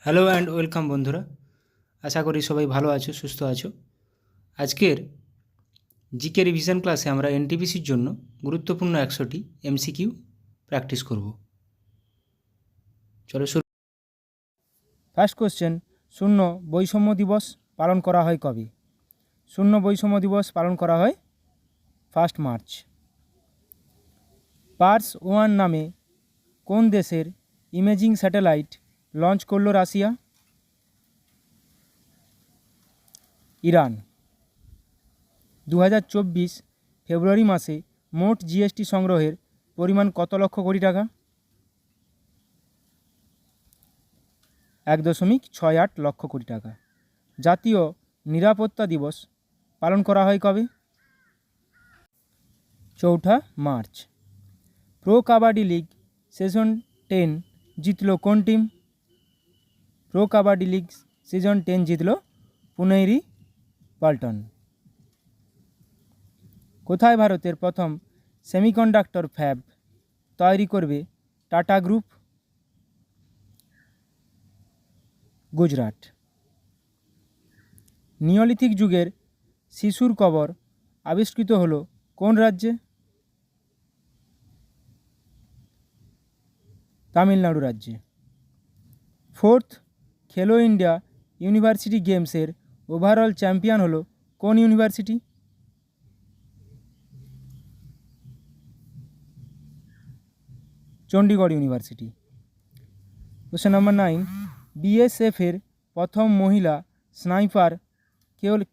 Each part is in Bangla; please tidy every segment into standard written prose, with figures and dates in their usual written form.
হ্যালো অ্যান্ড ওয়েলকাম বন্ধুরা। আশা করি সবাই ভালো আছো, সুস্থ আছো। আজকের জিকে রিভিশন ক্লাসে আমরা এনটিপিসির জন্য গুরুত্বপূর্ণ 100টি এমসিকিউ প্র্যাকটিস করব। চলো শুরু। ফার্স্ট কোশ্চেন, শূন্য বৈষম্য দিবস পালন করা হয় কবে? শূন্য বৈষম্য দিবস পালন করা হয় 1 মার্চ। পার্স 1 নামে কোন দেশের ইমেজিং স্যাটেলাইট লঞ্চ করল রাশিয়া? ইরান। 2024 ফেব্রুয়ারি মাসে মোট জিএসটি সংগ্রহের পরিমাণ কত লক্ষ কোটি টাকা? 1.68 লক্ষ কোটি টাকা। জাতীয় নিরাপত্তা দিবস পালন করা হয় কবে? 4 March. Pro kabaddi league season 10 জিতল কোন team? Pro kabaddi league season 10 জিতল পুনেরি পাল্টন। কোথায় ভারতের প্রথম সেমিকন্ডাক্টর ফ্যাব তৈরি করবে টাটা গ্রুপ? গুজরাট। নিওলিথিক যুগের শিশুর কবর আবিষ্কৃত হলো কোন রাজ্যে? তামিলনাড়ু রাজ্যে। 4th খেলো ইন্ডিয়া ইউনিভার্সিটি গেমসের ওভারঅল চ্যাম্পিয়ন হলো কোন university? Chandigarh university. Question number 9, বিএসএফের প্রথম মহিলা স্নাইপার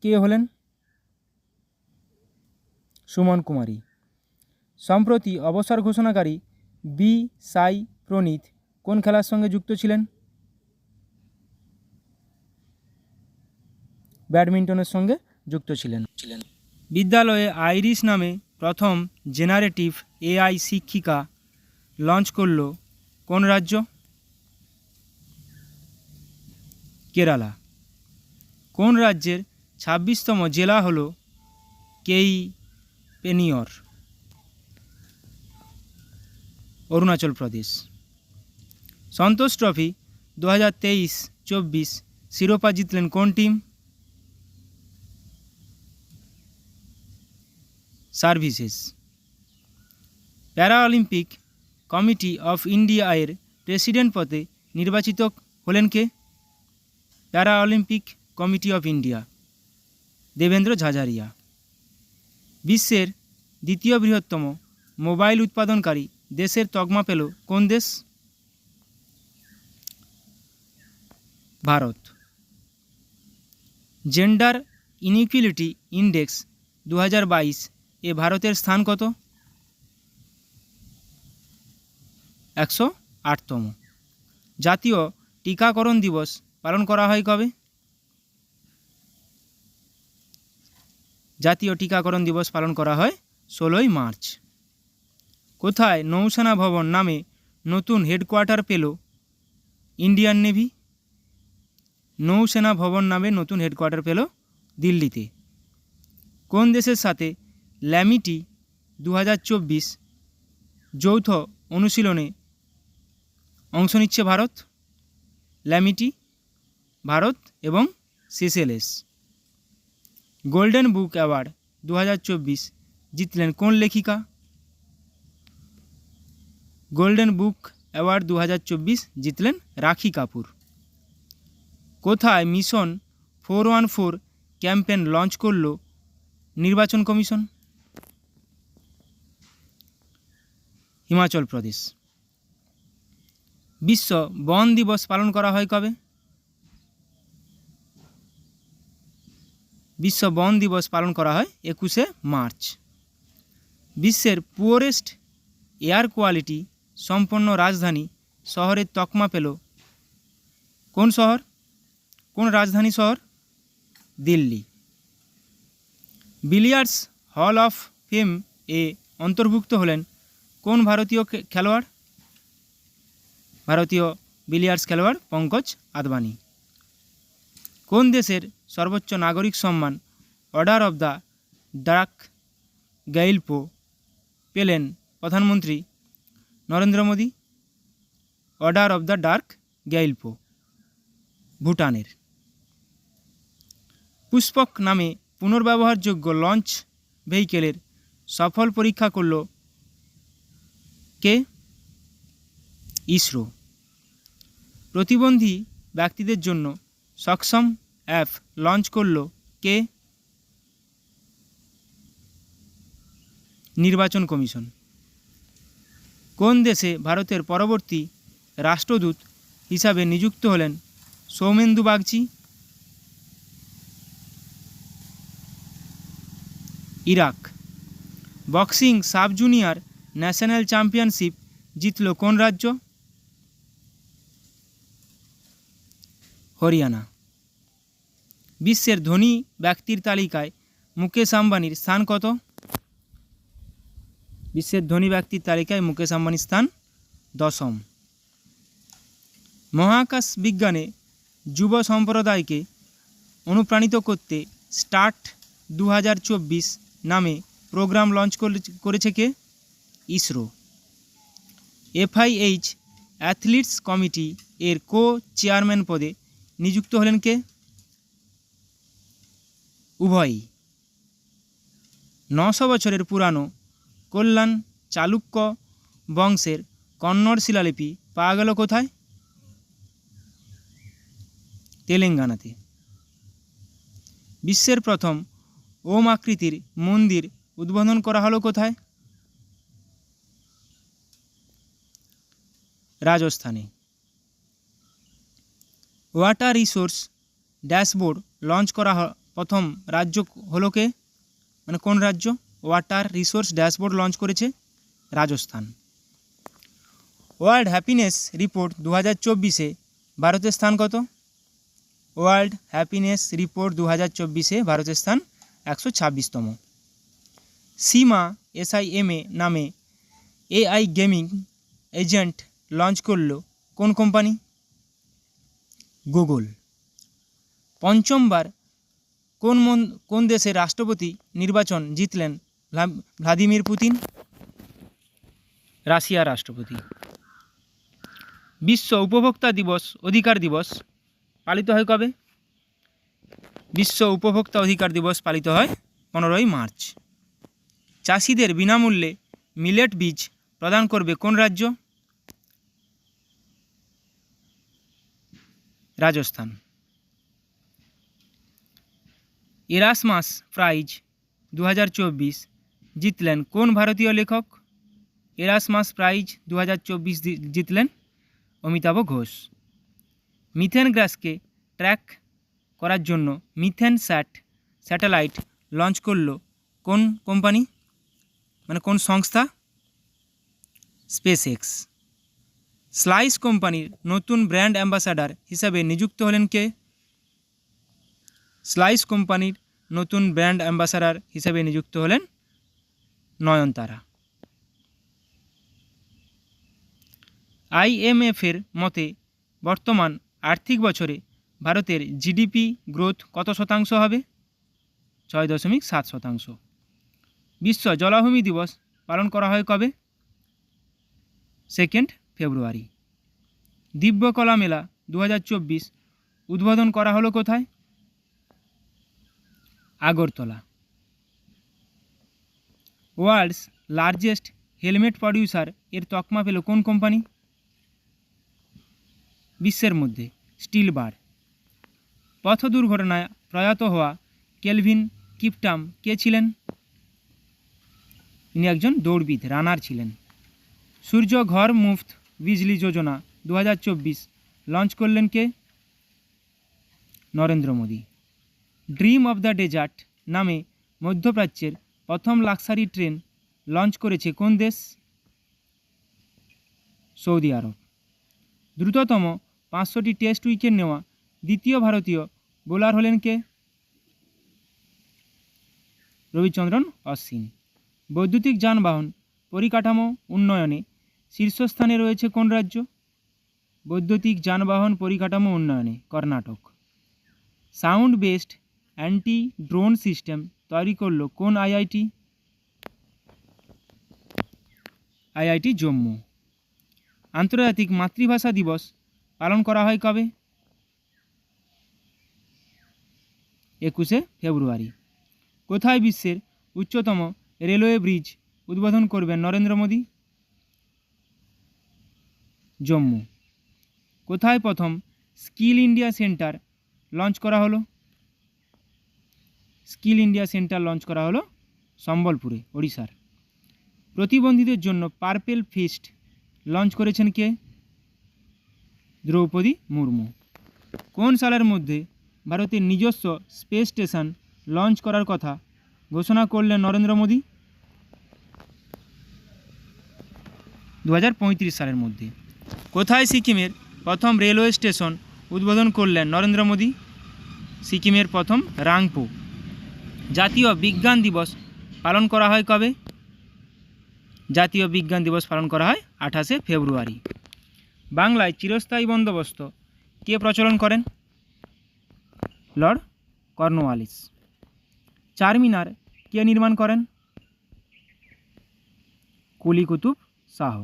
কে হলেন? সুমন কুমারী। সম্প্রতি অবসর ঘোষণাকারী বি সাই প্রনীত কোন খেলার সঙ্গে যুক্ত ছিলেন? ব্যাডমিন্টনের সঙ্গে যুক্ত ছিলেন। বিদ্যালয়ে আইরিশ নামে প্রথম জেনারেটিভ এআই শিক্ষিকা লঞ্চ করল কোন রাজ্য? কেরালা। কোন রাজ্যের 26তম জেলা হল পেনিয়র? অরুণাচল প্রদেশ। সন্তোষ ট্রফি 2023-24 শিরোপা জিতলেন কোন team? Services. Para olympic committee of India এর প্রেসিডেন্ট পদে নির্বাচিত হলেন কে? Para olympic committee of India, Devendra Jhajharia. বিশ্বের দ্বিতীয় বৃহত্তম মোবাইল উৎপাদনকারী দেশের তকমা পেল কোন দেশ? ভারত। জেন্ডার ইনইকুয়ালিটি ইন্ডেক্স 2022 এ ভারতের স্থান কত? 108তম। জাতীয় টিকাকরণ দিবস পালন করা হয় কবে? জাতীয় টিকাকরণ দিবস পালন করা হয় 16 মার্চ। কোথায় নৌসেনা ভবন নামে নতুন হেডকোয়ার্টার পেল ইন্ডিয়ান নেভি? নৌসেনা ভবন নামে নতুন হেডকোয়ার্টার পেল দিল্লিতে। কোন দেশের সাথে ল্যামিটি 2024 যৌথ অনুশীলনে অংশ নিচ্ছে ভারত? ল্যামিটি ভারত এবং সিসেলেস। গোল্ডেন বুক অ্যাওয়ার্ড 2024 জিতলেন কোন লেখিকা? গোল্ডেন বুক অ্যাওয়ার্ড 2024 জিতলেন রাখি কাপুর। কোথায় মিশন 414 ক্যাম্পেন লঞ্চ করল নির্বাচন কমিশন? হিমাচল প্রদেশ। বিশ্ব বন দিবস পালন করা হয় কবে? বিশ্ব বন দিবস পালন করা হয় 21 মার্চ। বিশ্বের পুয়ারেস্ট এয়ার কোয়ালিটি সম্পন্ন রাজধানী শহরের তকমা পেল কোন শহর? কোন রাজধানী শহর? Delhi. Billiards hall of fame এ অন্তর্ভুক্ত হলেন কোন ভারতীয় খেলোয়াড়? ভারতীয় বিলিয়ার্ডস খেলোয়াড় পঙ্কজ আদবানি। কোন দেশের সর্বোচ্চ নাগরিক সম্মান order of the Druk Gyalpo পেলেন প্রধানমন্ত্রী Narendra Modi? Order of the Druk Gyalpo. ভুটানের। পুষ্পক নামে পুনর্ব্যবহারযোগ্য লঞ্চ ভেহিকেলের সফল পরীক্ষা করল কে? ইসরো। প্রতিবন্ধী ব্যক্তিদের জন্য সক্ষম অ্যাপ লঞ্চ করল কে? নির্বাচন কমিশন। কোন দেশে ভারতের পরবর্তী রাষ্ট্রদূত হিসাবে নিযুক্ত হলেন Soumendu Bagchi? Iraq. Boxing sub junior national championship জিতল কোন রাজ্য? হরিয়ানা। বিশ্বের ধনী ব্যক্তির তালিকায় মুকেশ আম্বানির স্থান কত? বিশ্বের ধনী ব্যক্তির তালিকায় মুকেশ আম্বানির স্থান 10ম। মহাকাশ বিজ্ঞানে যুব সম্প্রদায়কে অনুপ্রাণিত করতে স্টার্ট 2024 নামে প্রোগ্রাম লঞ্চ করেছে কে? ইসরো। FIH অ্যাথলিটস কমিটি এর কো চেয়ারম্যান পদে নিযুক্ত হলেন কে? উভয়ই। 900 বছরের পুরানো কল্যাণ চালুক্য বংশের কন্নড় শিলালিপি পাওয়া গেল কোথায়? তেলেঙ্গানাতে। বিশ্বের প্রথম ওম আকৃতির মন্দির উদ্বোধন করা হলো কোথায়? রাজস্থানে। ওয়াটার রিসোর্স ড্যাশবোর্ড লঞ্চ করা প্রথম রাজ্য হলো কে? মানে কোন রাজ্য ওয়াটার রিসোর্স ড্যাশবোর্ড লঞ্চ করেছে? রাজস্থান। ওয়ার্ল্ড হ্যাপিনেস রিপোর্ট 2024-এ ভারতের স্থান কত? ওয়ার্ল্ড হ্যাপিনেস রিপোর্ট 2024-এ ভারতের স্থান 126তম। সীমা SIMA নামে AI গেমিং এজেন্ট লঞ্চ করল কোন কোম্পানি? গুগল। পঞ্চমবার কোন দেশের রাষ্ট্রপতি নির্বাচন জিতলেন ভ্লাদিমির পুতিন? রাশিয়ার রাষ্ট্রপতি। বিশ্ব উপভোক্তা দিবস অধিকার দিবস পালিত হয় কবে? বিশ্ব উপভোক্তা অধিকার দিবস পালিত হয় 15ই মার্চ। চাষিদের বিনামূল্যে মিলেট বীজ প্রদান করবে কোন রাজ্য? রাজস্থান। এরাসমাস প্রাইজ 2024 জিতলেন কোন ভারতীয় লেখক? এরাসমাস প্রাইজ 2024 জিতলেন অমিতাভ ঘোষ। মিথেন গ্যাসকে ট্র্যাক করার জন্য মিথেন স্যাটেলাইট লঞ্চ করল কোন কোম্পানি? মানে কোন সংস্থা? স্পেসএক্স। স্লাইস কোম্পানির নতুন ব্র্যান্ড অ্যাম্বাসাডার হিসাবে নিযুক্ত হলেন কে? স্লাইস কোম্পানির নতুন ব্র্যান্ড অ্যাম্বাসাডার হিসাবে নিযুক্ত হলেন নয়নতারা। IMF-এর মতে বর্তমান আর্থিক বছরে ভারতের GDP গ্রোথ কত শতাংশ হবে? 6.7%। বিশ্ব জলাভূমি দিবস পালন করা হয় কবে? 2 ফেব্রুয়ারি। দিব্যকলা মেলা 2024 উদ্বোধন করা হলো কোথায়? Agartala. World's largest helmet producer এর তকমা পেল কোন কোম্পানি? বিশ্বের মধ্যে স্টিল বার। পথ দুর্ঘটনায় প্রয়াত হওয়া কেলভিন কিপটাম কে ছিলেন? ইনি একজন দৌড়বিদ রানার ছিলেন। সূর্য ঘর মুফত বিজলি যোজনা 2024 লঞ্চ করলেন কে? Narendra Modi. Dream of the desert নামে মধ্যপ্রাচ্যের প্রথম লাক্সারি ট্রেন লঞ্চ করেছে কোন দেশ? Saudi Arab. দ্রুততম 500টি টেস্ট উইকেট নেওয়া দ্বিতীয় ভারতীয় বোলার হলেন কে? রবিচন্দ্রন অশ্বিন। বৈদ্যুতিক যানবাহন পরিকাঠামো উন্নয়নে শীর্ষস্থানে রয়েছে কোন রাজ্য? বৈদ্যুতিক যানবাহন পরিকাঠামো উন্নয়নে Karnataka. Sound based anti drone system তৈরি করল কোন IIT জম্মু। আন্তর্জাতিক মাতৃভাষা দিবস পালন করা হয় কবে? 21শে ফেব্রুয়ারি। কোথায় বিশ্বের উচ্চতম রেলওয়ে ব্রিজ উদ্বোধন করবেন নরেন্দ্র মোদী? জম্মু। কোথায় প্রথম স্কিল ইন্ডিয়া সেন্টার লঞ্চ করা হলো? স্কিল ইন্ডিয়া সেন্টার লঞ্চ করা হলো সম্বলপুরে, ওড়িশার। প্রতিবন্ধীদের জন্য পার্পেল ফিস্ট লঞ্চ করেছেন কে? দ্রৌপদী মুর্মু। কোন সালের মধ্যে ভারতের নিজস্ব স্পেস স্টেশন লঞ্চ করার কথা ঘোষণা করলেন নরেন্দ্র মোদী? 2035 সালের মধ্যে। কোথায় সিকিমের প্রথম রেলওয়ে স্টেশন উদ্বোধন করলেন নরেন্দ্র মোদী? সিকিমের প্রথম রাংপো। জাতীয় বিজ্ঞান দিবস পালন করা হয় কবে? জাতীয় বিজ্ঞান দিবস পালন করা হয় 28শে ফেব্রুয়ারি। বাংলায় চিরস্থায়ী বন্দোবস্ত কে প্রচলন করেন? Lord Cornwallis. চারমিনার কে নির্মাণ করেন? কুলি কুতুব শাহ।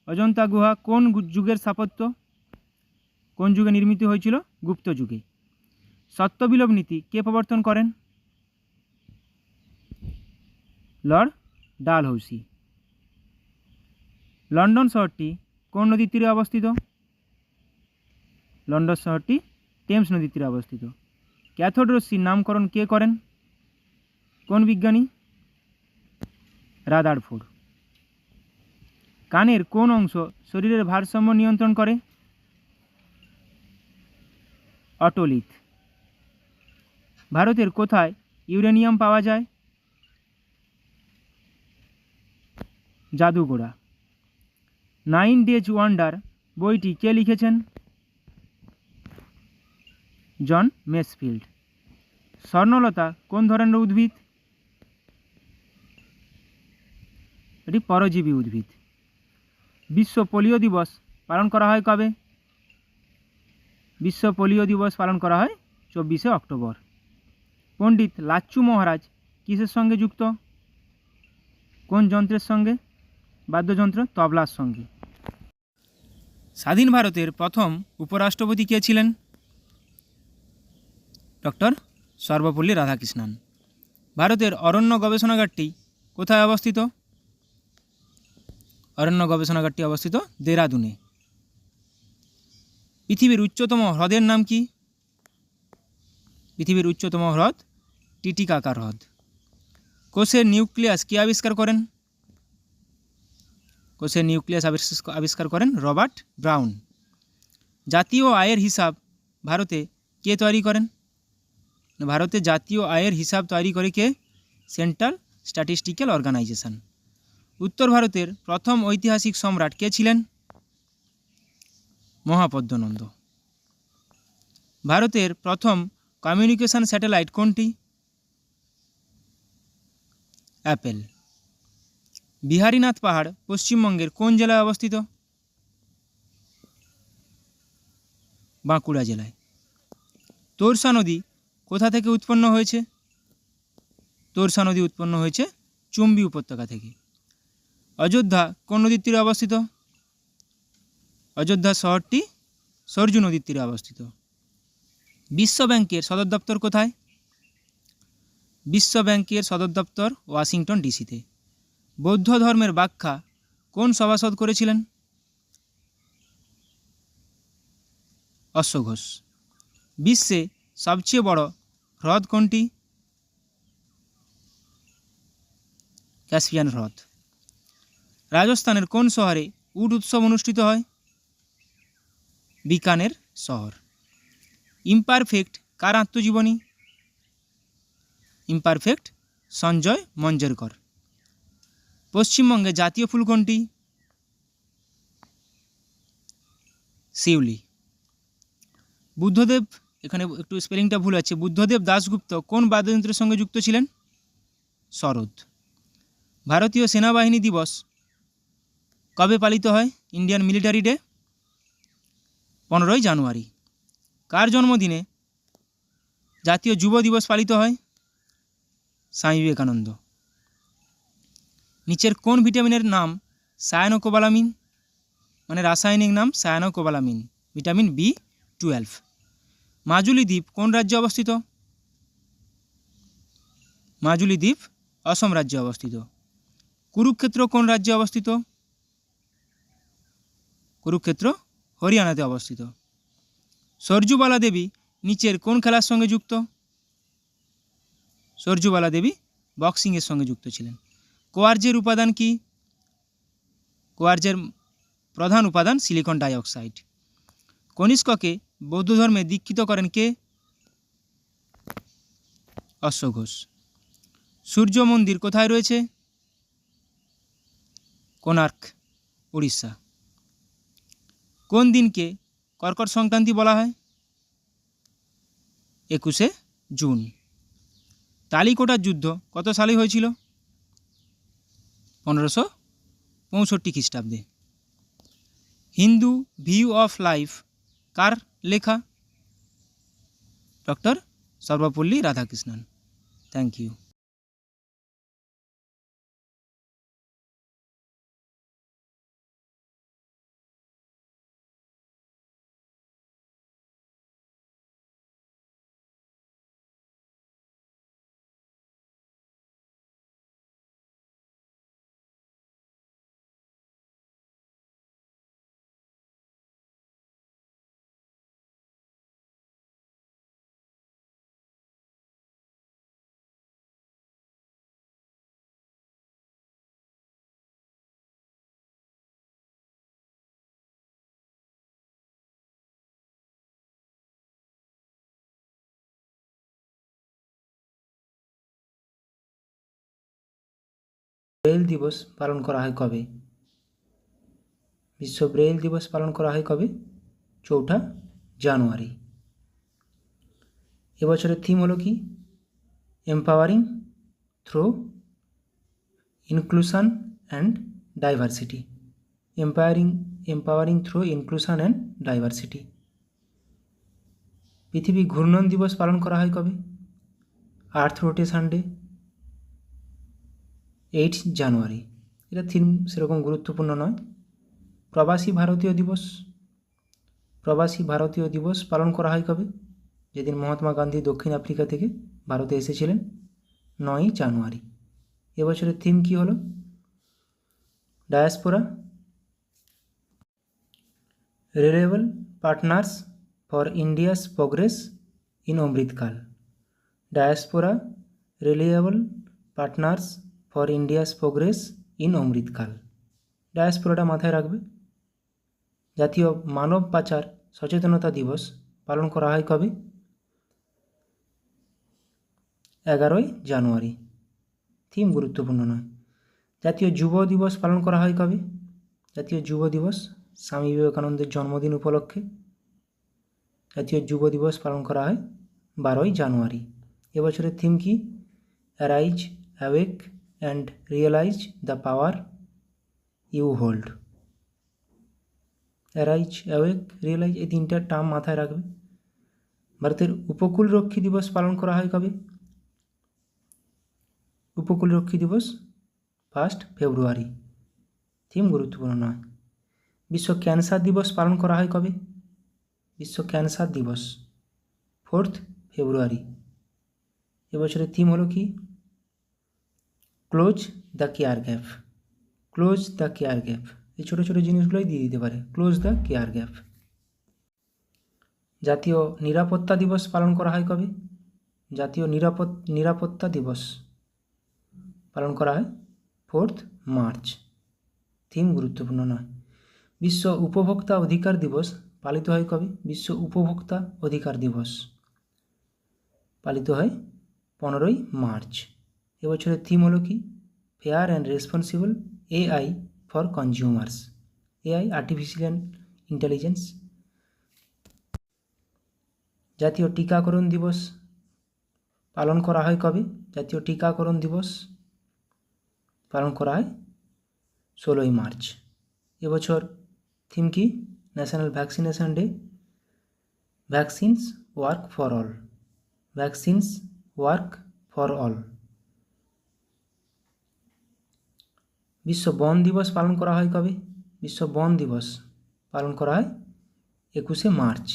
অজন্তা গুহা কোন যুগের স্থাপত্য? কোন যুগে নির্মিত হয়েছিল? গুপ্ত যুগে। সত্যবিলোপ নীতি কে প্রবর্তন করেন? লর্ড ডালহৌসি। লন্ডন শহরটি কোন নদীর তীরে অবস্থিত? লন্ডন শহরটি টেমস নদীর তীরে অবস্থিত। ক্যাথোড রশ্মির নামকরণ কে করেন? কোন বিজ্ঞানী? রাদারফোর্ড। কানের কোন অংশ শরীরের ভারসাম্য নিয়ন্ত্রণ করে? অটোলিথ। ভারতের কোথায় ইউরেনিয়াম পাওয়া যায়? জাদুগোড়া। 9 ডেজ ওয়ান্ডার বইটি কে লিখেছেন? জন মেসফিল্ড। স্বর্ণলতা কোন ধরনের উদ্ভিদ? এটি পরজীবী উদ্ভিদ। বিশ্ব পোলিও দিবস পালন করা হয় কবে? বিশ্ব পোলিও দিবস পালন করা হয় 24শে অক্টোবর। পণ্ডিত লাচ্ছু মহারাজ কিসের সঙ্গে যুক্ত? কোন যন্ত্রের সঙ্গে? বাদ্যযন্ত্র তবলার সঙ্গে। স্বাধীন ভারতের প্রথম উপরাষ্ট্রপতি কে ছিলেন? ডক্টর সর্বপল্লী রাধাকৃষ্ণন। ভারতের অরণ্য গবেষণাগারটি কোথায় অবস্থিত? অরণ্য গবেষণাগারটি অবস্থিত দেরাদুনে। পৃথিবীর উচ্চতম হ্রদের নাম কি? পৃথিবীর উচ্চতম হ্রদ টিটিকাকা হ্রদ। কোষের নিউক্লিয়াস কে আবিষ্কার করেন? কোষের নিউক্লিয়াস আবিষ্কার করেন রবার্ট ব্রাউন। জাতীয় আয়ের হিসাব ভারতে কে তৈরি করেন? ভারতে জাতীয় আয়ের হিসাব তৈরি করে কে? Central statistical organisation. উত্তর ভারতের প্রথম ঐতিহাসিক সম্রাট কে ছিলেন? মহাপদ্মনন্দ। ভারতের প্রথম কমিউনিকেশন স্যাটেলাইট কোনটি? অ্যাপেল। বিহারীনাথ পাহাড় পশ্চিমবঙ্গের কোন জেলায় অবস্থিত? বাঁকুড়া জেলায়। তোরসা নদী কোথা থেকে উৎপন্ন হয়েছে? তোরসা নদী উৎপন্ন হয়েছে চুম্বী উপত্যকা থেকে। অযোধ্যা কোন নদীর তীরে অবস্থিত? অযোধ্যা শহরটি সরজু নদীর তীরে অবস্থিত। বিশ্ব ব্যাংকের সদর দপ্তর কোথায়? বিশ্ব ব্যাংকের সদর দপ্তর ওয়াশিংটন ডিসিতে। বৌদ্ধ ধর্মের ব্যাখ্যা কোন সভাসদ করেছিলেন? অশ্বঘোষ। বিশ্বে সবচেয়ে বড় হ্রদ কোনটি? ক্যাসপিয়ান হ্রদ। রাজস্থানের কোন শহরে উট উৎসব অনুষ্ঠিত হয়? বিকানের শহর। ইমপারফেক্ট কার আত্মজীবনী? ইমপারফেক্ট সঞ্জয় মঞ্জরেকর। পশ্চিমবঙ্গে জাতীয় ফুল কোনটি? শিউলি। বুদ্ধদেব, এখানে একটু স্পেলিংটা ভুল আছে, বুদ্ধদেব দাশগুপ্ত কোন বাদ্যযন্ত্রের সঙ্গে যুক্ত ছিলেন? সরোদ। ভারতীয় সেনাবাহিনী দিবস কবে পালিত হয়? ইন্ডিয়ান মিলিটারি ডে 15ই জানুয়ারি। কার জন্মদিনে জাতীয় যুব দিবস পালিত হয়? স্বামী বিবেকানন্দ। নিচের কোন ভিটামিনের নাম সায়ানোকোবালামিন? মানে রাসায়নিক নাম সায়ানোকোবালামিন, ভিটামিন B12। মাজুলি দ্বীপ কোন রাজ্যে অবস্থিত? মাজুলি দ্বীপ অসম রাজ্যে অবস্থিত। কুরুক্ষেত্র কোন রাজ্যে অবস্থিত? কুরুক্ষেত্র হরিয়ানাতে অবস্থিত। সরজুবালা দেবী নিচের কোন খেলার সঙ্গে যুক্ত? সরজুবালা দেবী বক্সিংয়ের সঙ্গে যুক্ত ছিলেন। কোয়ার্জের উপাদান কি? কোয়ার্জের প্রধান উপাদান সিলিকন ডাইঅক্সাইড। কনিষ্ককে বৌদ্ধ ধর্মে দীক্ষিত করেন কে? অশ্বঘোষ। সূর্য মন্দির কোথায় রয়েছে? কোণার্ক, উড়িষ্যা। কোন দিনকে কর্কট সংক্রান্তি বলা হয়? 21শে জুন। তালিকোটার যুদ্ধ কত সালে হয়েছিল? 1565 খ্রিস্টাব্দে। হিন্দু ভিউ অফ লাইফ কার লেখা? Doctor Sarvepalli Radhakrishnan. Thank you. Braille দিবস পালন করা হয় কবে? বিশ্ব ব্রেইল দিবস পালন করা হয় কবে? 4 জানুয়ারি। এবছরের থিম হলো কি? Empowering through inclusion and diversity. Empowering through inclusion and diversity. পৃথিবী ঘূর্ণন দিবস পালন করা হয় কবে? আর্থ রোটেশন ডে 8 জানুয়ারি। এটা থিম সেরকম গুরুত্বপূর্ণ নয়। প্রবাসী ভারতীয় দিবস পালন করা হয় কবে? যেদিন মহাত্মা গান্ধী দক্ষিণ আফ্রিকা থেকে ভারতে এসেছিলেন, 9 জানুয়ারি। এবছরের থিম কি হলো? Diaspora reliable partners for India's progress in Amritkaal. Diaspora reliable partners for India's progress in Amritkaal. ডায়াসপোরাটা মাথায় রাখবে। জাতীয় মানব পাচার সচেতনতা দিবস পালন করা হয় কবে? 11 জানুয়ারি। থিম গুরুত্বপূর্ণ নয়। জাতীয় যুব দিবস পালন করা হয় কবে? জাতীয় যুব দিবস স্বামী বিবেকানন্দের জন্মদিন উপলক্ষে জাতীয় যুব দিবস পালন করা হয় 12 জানুয়ারি। এবছরের থিম কি? Arise, awake and realise the power you hold. Arise, awake, realise এই তিনটা টার্ম মাথায় রাখবে। ভারতের উপকূলরক্ষী দিবস পালন করা হয় কবে? উপকূলরক্ষী দিবস 1 ফেব্রুয়ারি। থিম গুরুত্বপূর্ণ নয়। বিশ্ব ক্যান্সার দিবস পালন করা হয় কবে? বিশ্ব ক্যান্সার দিবস 4 ফেব্রুয়ারি। এবছরের থিম হলো কি? Close the care gap. Close the care gap. এই ছোটো ছোটো জিনিসগুলোই দিয়ে দিতে পারে। Close the care gap. জাতীয় নিরাপত্তা দিবস পালন করা হয় কবে? জাতীয় নিরাপত্তা দিবস পালন করা হয় 4 মার্চ। থিম গুরুত্বপূর্ণ নয়। বিশ্ব উপভোক্তা অধিকার দিবস পালিত হয় কবে? বিশ্ব উপভোক্তা অধিকার দিবস পালিত হয় 15 মার্চ। এবছরের থিম হলো কি? Fair and responsible AI for consumers. AI, artificial intelligence. জাতীয় টিকাকরণ দিবস পালন করা হয় কবে? জাতীয় টিকাকরণ দিবস পালন করা হয় 16 মার্চ। এবছর থিম কি? National vaccination day. Vaccines work for all. Vaccines work for all. বিশ্ব বন দিবস পালন করা হয় কবে? বিশ্ব বন দিবস পালন করা হয় 21শে মার্চ।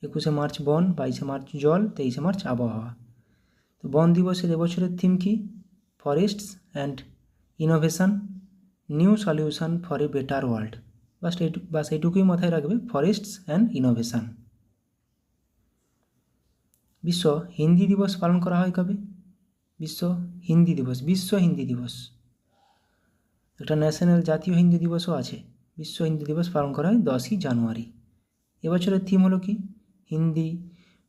21শে মার্চ বন, 22শে মার্চ জল, 23শে মার্চ আবহাওয়া। তো বন দিবসের এবছরের থিম কি? Forests and innovation, new solution for a better world. বাস এইটুকুই মাথায় রাখবে, ফরেস্টস অ্যান্ড ইনোভেশন। বিশ্ব হিন্দি দিবস পালন করা হয় কবে? বিশ্ব হিন্দি দিবস। একটা ন্যাশনাল জাতীয় হিন্দি দিবসও আছে। বিশ্ব হিন্দি দিবস পালন করা হয় 10ই জানুয়ারি। এবছরের থিম হলো কি? Hindi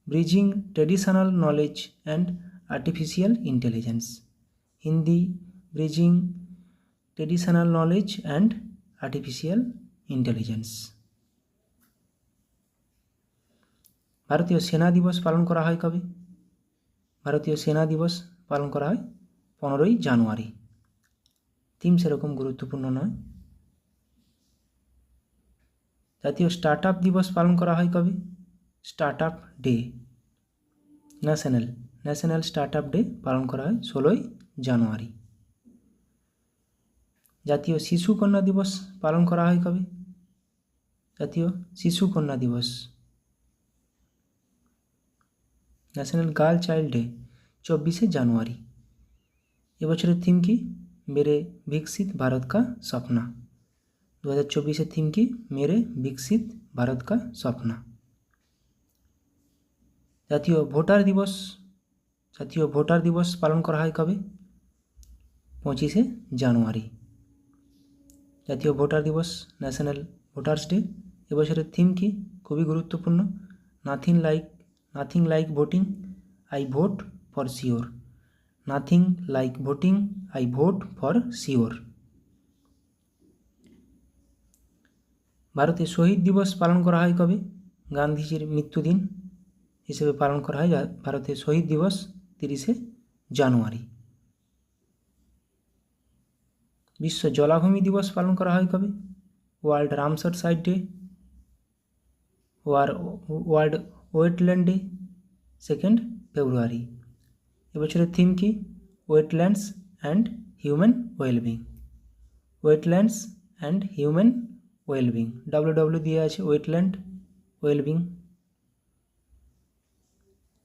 bridging traditional knowledge and artificial intelligence. Hindi bridging traditional knowledge and artificial intelligence. ভারতীয় সেনা দিবস পালন করা হয় কবে? ভারতীয় সেনা দিবস পালন করা হয় 15ই জানুয়ারি। থিম সেরকম গুরুত্বপূর্ণ নয়। জাতীয় স্টার্ট আপ দিবস পালন করা হয় কবে? Start up day, national start up day পালন করা হয় 16ই জানুয়ারি। জাতীয় শিশু কন্যা দিবস পালন করা হয় কবে? জাতীয় শিশু কন্যা দিবস, ন্যাশনাল গার্ল চাইল্ড ডে 24শে জানুয়ারি। এবছরের থিম কি? মেরে বিকশিত ভারত কা স্বপ্না। 2024-এর থিম কি? মেরে বিকশিত ভারত কা স্বপ্না। জাতীয় ভোটার দিবস পালন করা হয় কবে? 25শে জানুয়ারি। জাতীয় ভোটার দিবস, ন্যাশনাল ভোটার্স ডে। এবছরের থিম কি? খুবই গুরুত্বপূর্ণ, nothing like voting, I vote for sure. Nothing like voting, I vote for sure. ভারতে শহীদ দিবস পালন করা হয় কবে? গান্ধীজির মৃত্যুদিন হিসেবে পালন করা হয় ভারতে শহীদ দিবস 30শে জানুয়ারি। বিশ্ব জলাভূমি দিবস পালন করা হয় কবে? World Ramsar site day, world wetland day 2 February. এবছরের থিম কি? Wetlands and human wellbeing. Wetlands and human wellbeing, WW দিয়ে আছে, ওয়েটল্যান্ড ওয়েলবিং।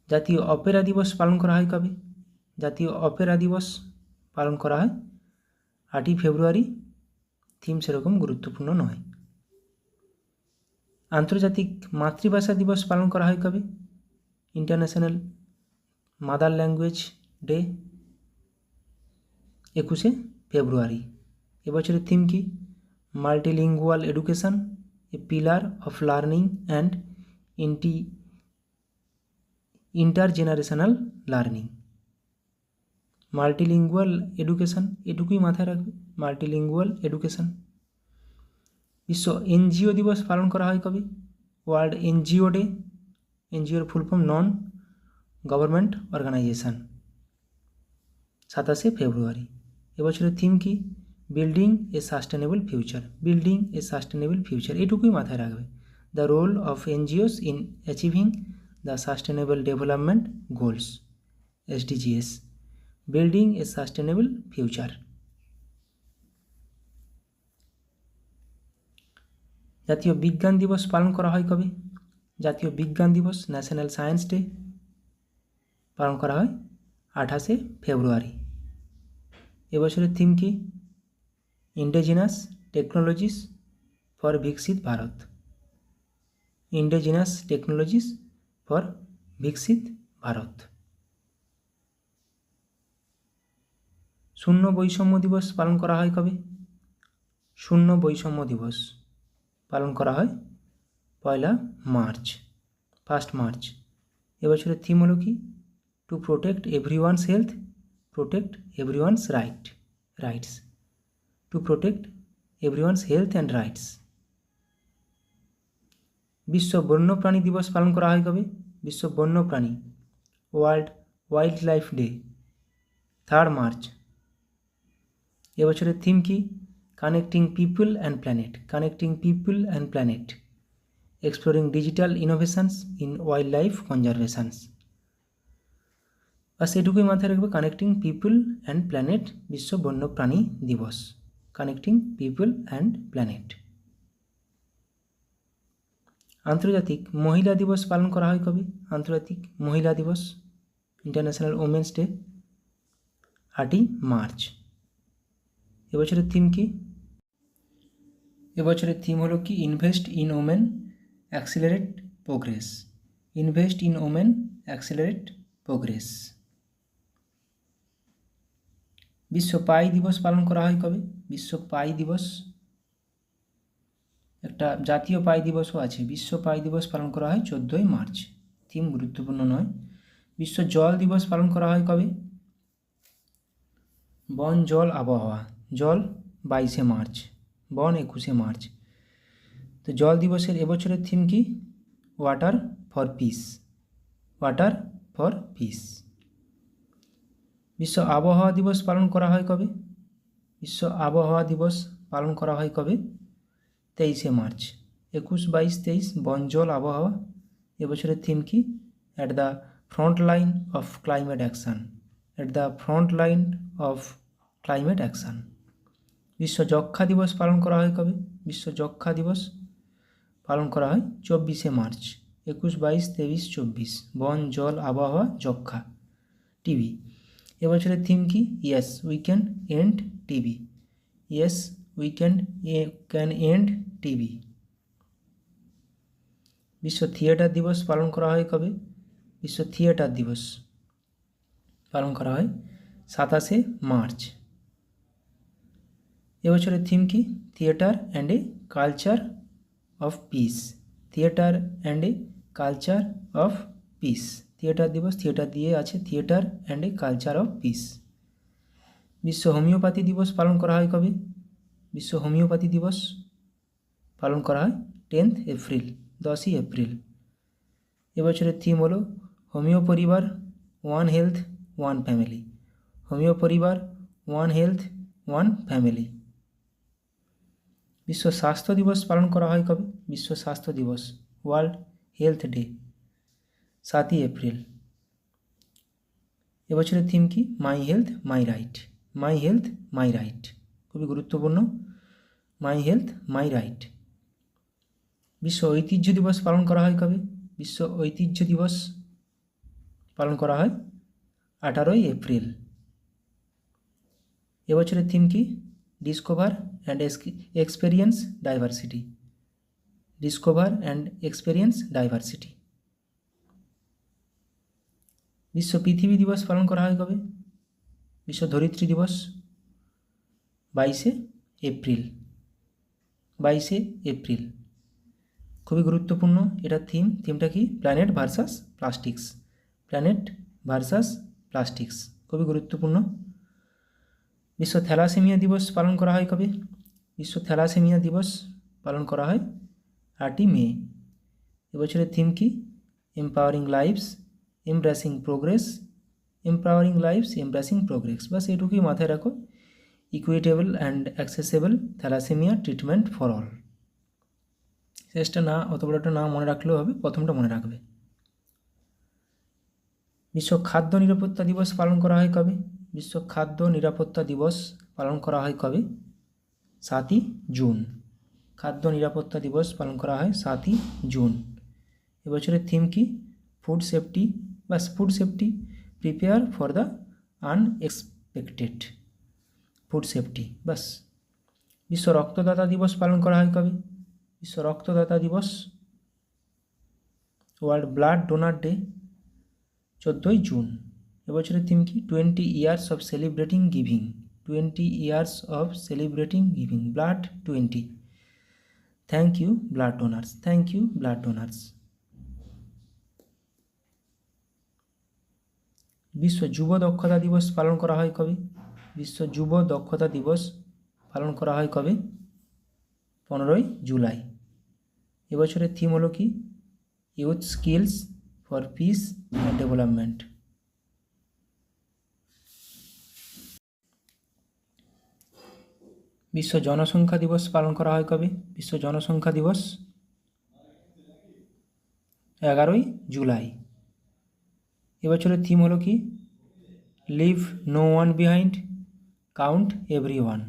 জাতীয় অপেরা দিবস পালন করা হয় কবে? জাতীয় অপেরা দিবস পালন করা হয় 8ই ফেব্রুয়ারি। থিম সেরকম গুরুত্বপূর্ণ নয়। আন্তর্জাতিক মাতৃভাষা দিবস পালন করা হয় কবে? ইন্টারন্যাশনাল মাদার ল্যাঙ্গুয়েজ ডে 21শে ফেব্রুয়ারি। এবছরের থিম কি? Multilingual education, a pillar of learning and intergenerational learning. Multilingual education, এটুকুই মাথায় রাখবে, মাল্টিলিঙ্গুয়াল এডুকেশন। বিশ্ব এনজিও দিবস পালন করা হয় কবে? ওয়ার্ল্ড এনজিও ডে, এনজিওর full form non government organisation, 27শে ফেব্রুয়ারি। এবছরের থিম কি? বিল্ডিং এ সাস্টেনেবল ফিউচার, এটুকুই মাথায় রাখবে। The role of NGOs in achieving the sustainable development goals, SDGs, building a sustainable future. জাতীয় বিজ্ঞান দিবস পালন করা হয় কবে? জাতীয় বিজ্ঞান দিবস, ন্যাশনাল সায়েন্স ডে পালন করা হয় 28শে ফেব্রুয়ারি। এবছরের থিম কি? ইন্ডিজিনাস টেকনোলজিস ফর বিকশিত ভারত। ইন্ডিজিনাস টেকনোলজিস ফর বিকশিত ভারত। শূন্য বৈষম্য দিবস পালন করা হয় কবে? শূন্য বৈষম্য দিবস পালন করা হয় 1 মার্চ। এবছরের থিম হলো কি? To protect everyone's health, protect everyone's rights, to protect everyone's health and rights. বিশ্ব বন্যপ্রাণী দিবস পালন করা হয় কবে? বিশ্ব বন্যপ্রাণী, ওয়ার্ল্ড ওয়াইল্ড লাইফ ডে 3 মার্চ। এবছরের থিম কি? Connecting people and planet, exploring digital innovations in wildlife conservations. বাস এটুকুই মাথায় রাখবে, কানেক্টিং পিপল অ্যান্ড প্ল্যানেট, বিশ্ব বন্যপ্রাণী দিবস, কানেক্টিং পিপল অ্যান্ড প্ল্যানেট। আন্তর্জাতিক মহিলা দিবস পালন করা হয় কবে? আন্তর্জাতিক মহিলা দিবস, ইন্টারন্যাশনাল ওমেন্স ডে, 8ই মার্চ। এবছরের থিম কি? এবছরের থিম হলো কি? Invest in women, accelerate progress. Invest in women, accelerate progress. বিশ্ব পাই দিবস পালন করা হয় কবে? বিশ্ব পাই দিবস, একটা জাতীয় পাই দিবসও আছে। বিশ্ব পাই দিবস পালন করা হয় 14ই মার্চ। থিম গুরুত্বপূর্ণ নয়। বিশ্ব জল দিবস পালন করা হয় কবে? বন জল আবহাওয়া। জল 22শে মার্চ, বন 21শে মার্চ। তো জল দিবসের এবছরের থিম কি? Water for piece. Water for piece. বিশ্ব আবহাওয়া দিবস পালন করা হয় কবে? বিশ্ব আবহাওয়া দিবস পালন করা হয় কবে? 23শে মার্চ। 21, 22, 23 বন জল আবহাওয়া। এবছরের থিম কি? At the front line of climate action. At the front line of climate action. বিশ্ব যক্ষা দিবস পালন করা হয় কবে? বিশ্ব যক্ষা দিবস পালন করা হয় 24শে মার্চ। 21, 22, 23, 24 বন জল আবহাওয়া যক্ষা। টিবি এবছরের থিম কি? Yes we can end TB. Yes we can end TB. বিশ্ব থিয়েটার দিবস পালন করা হয় কবে? বিশ্ব থিয়েটার দিবস পালন করা হয় 27শে মার্চ। এবছরের থিম কি? Theatre and a culture of piece. Theatre and a culture of piece. Theatre দিবস, থিয়েটার দিয়ে আছে theatre and a culture of piece. বিশ্ব হোমিওপ্যাথি দিবস পালন করা হয় কবে? বিশ্ব হোমিওপ্যাথি দিবস পালন করা হয় 10th এপ্রিল, 10ই এপ্রিল। এবছরের থিম হলো হোমিও পরিবার, one health one family. Homeo পরিবার, ওয়ান হেলথ ওয়ান ফ্যামিলি। বিশ্ব স্বাস্থ্য দিবস পালন করা হয় কবে? বিশ্ব স্বাস্থ্য দিবস, ওয়ার্ল্ড হেলথ ডে, 7ই এপ্রিল। এবছরের থিম কি? My health my right. My health my right, খুবই গুরুত্বপূর্ণ। My health my right. বিশ্ব ঐতিহ্য দিবস পালন করা হয় কবে? বিশ্ব ঐতিহ্য দিবস পালন করা হয় 18ই এপ্রিল। এবছরের থিম কি? Discover and experience diversity. Discover and experience diversity. বিশ্ব পৃথিবী দিবস পালন করা হয় কবে? বিশ্ব ধরিত্রী দিবস 22শে এপ্রিল। 22শে এপ্রিল, খুবই গুরুত্বপূর্ণ। এটা থিমটা কি? Planet versus plastics. Planet versus plastics, খুবই গুরুত্বপূর্ণ। বিশ্ব থ্যালাসেমিয়া দিবস পালন করা হয় কবে? বিশ্ব থ্যালাসেমিয়া দিবস পালন করা হয় 8ই মে। এবছরের থিম কি? Empowering lives embracing progress. Empowering lives embracing progress, বাস এটুকুই মাথায় রাখো। Equitable and accessible thalassaemia treatment for all. শেষটা না, অত বড়টা না মনে রাখলেও হবে, প্রথমটা মনে রাখবে। বিশ্ব খাদ্য নিরাপত্তা দিবস পালন করা হয় কবে? বিশ্ব খাদ্য নিরাপত্তা দিবস পালন করা হয় কবে? 7ই জুন। খাদ্য নিরাপত্তা দিবস পালন করা হয় 7ই জুন। এবছরের থিম কি? ফুড সেফটি, বাস food safety, prepare for the unexpected. Food safety, বাস। বিশ্ব রক্তদাতা দিবস পালন করা হয় কবে? বিশ্ব রক্তদাতা দিবস, ওয়ার্ল্ড ব্লাড ডোনার ডে, 14ই জুন। এবছরের থিম কি? 20 years of celebrating giving. 20 years of celebrating giving, blood 20। Thank you blood donors, thank you blood donors. বিশ্ব যুব দক্ষতা দিবস পালন করা হয় কবে? বিশ্ব যুব দক্ষতা দিবস পালন করা হয় কবে? 15ই জুলাই। এবছরের থিম হলো কি? Youth skills for piece and development. বিশ্ব জনসংখ্যা দিবস পালন করা হয় কবে? বিশ্ব জনসংখ্যা দিবস 11ই জুলাই। এবছরের থিম হলো কি? Leave no one behind, count every one.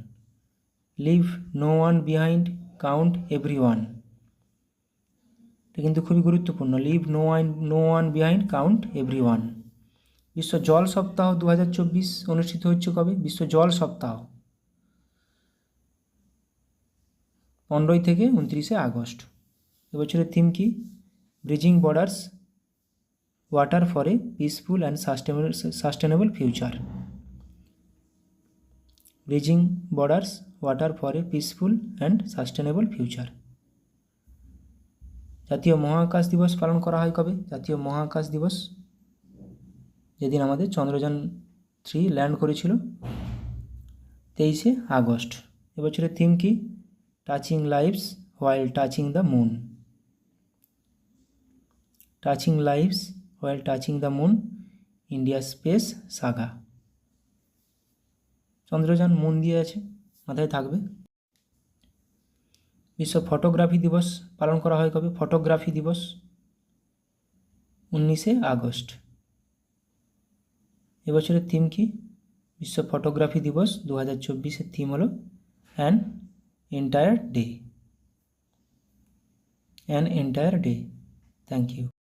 Leave no one behind, count every one. এটা কিন্তু খুবই গুরুত্বপূর্ণ। Leave no one behind, count everyone. বিশ্ব জল সপ্তাহ 2024 অনুষ্ঠিত হচ্ছে কবে? বিশ্ব জল সপ্তাহ 15 থেকে 29 আগস্ট। এবছরের থিম কি? Bridging borders, water for a peaceful and sustainable future. Bridging borders, water for a peaceful and sustainable future. জাতীয় মহাকাশ দিবস পালন করা হয় কবে? জাতীয় মহাকাশ দিবস যেদিন আমাদের চন্দ্রযান 3 ল্যান্ড করেছিল, 23 আগস্ট। এবছরের থিম কি? Touching lives while touching the moon. Touching lives while touching the moon, India space Saga. Chandrayaan moon দিয়ে আছে, মাথায় থাকবে। বিশ্ব ফটোগ্রাফি দিবস পালন করা হয় কবে? ফটোগ্রাফি দিবস 19 আগস্ট। এবছরের থিম কি? বিশ্ব ফটোগ্রাফি দিবস 2024 থিম হলো an entire day. Thank you.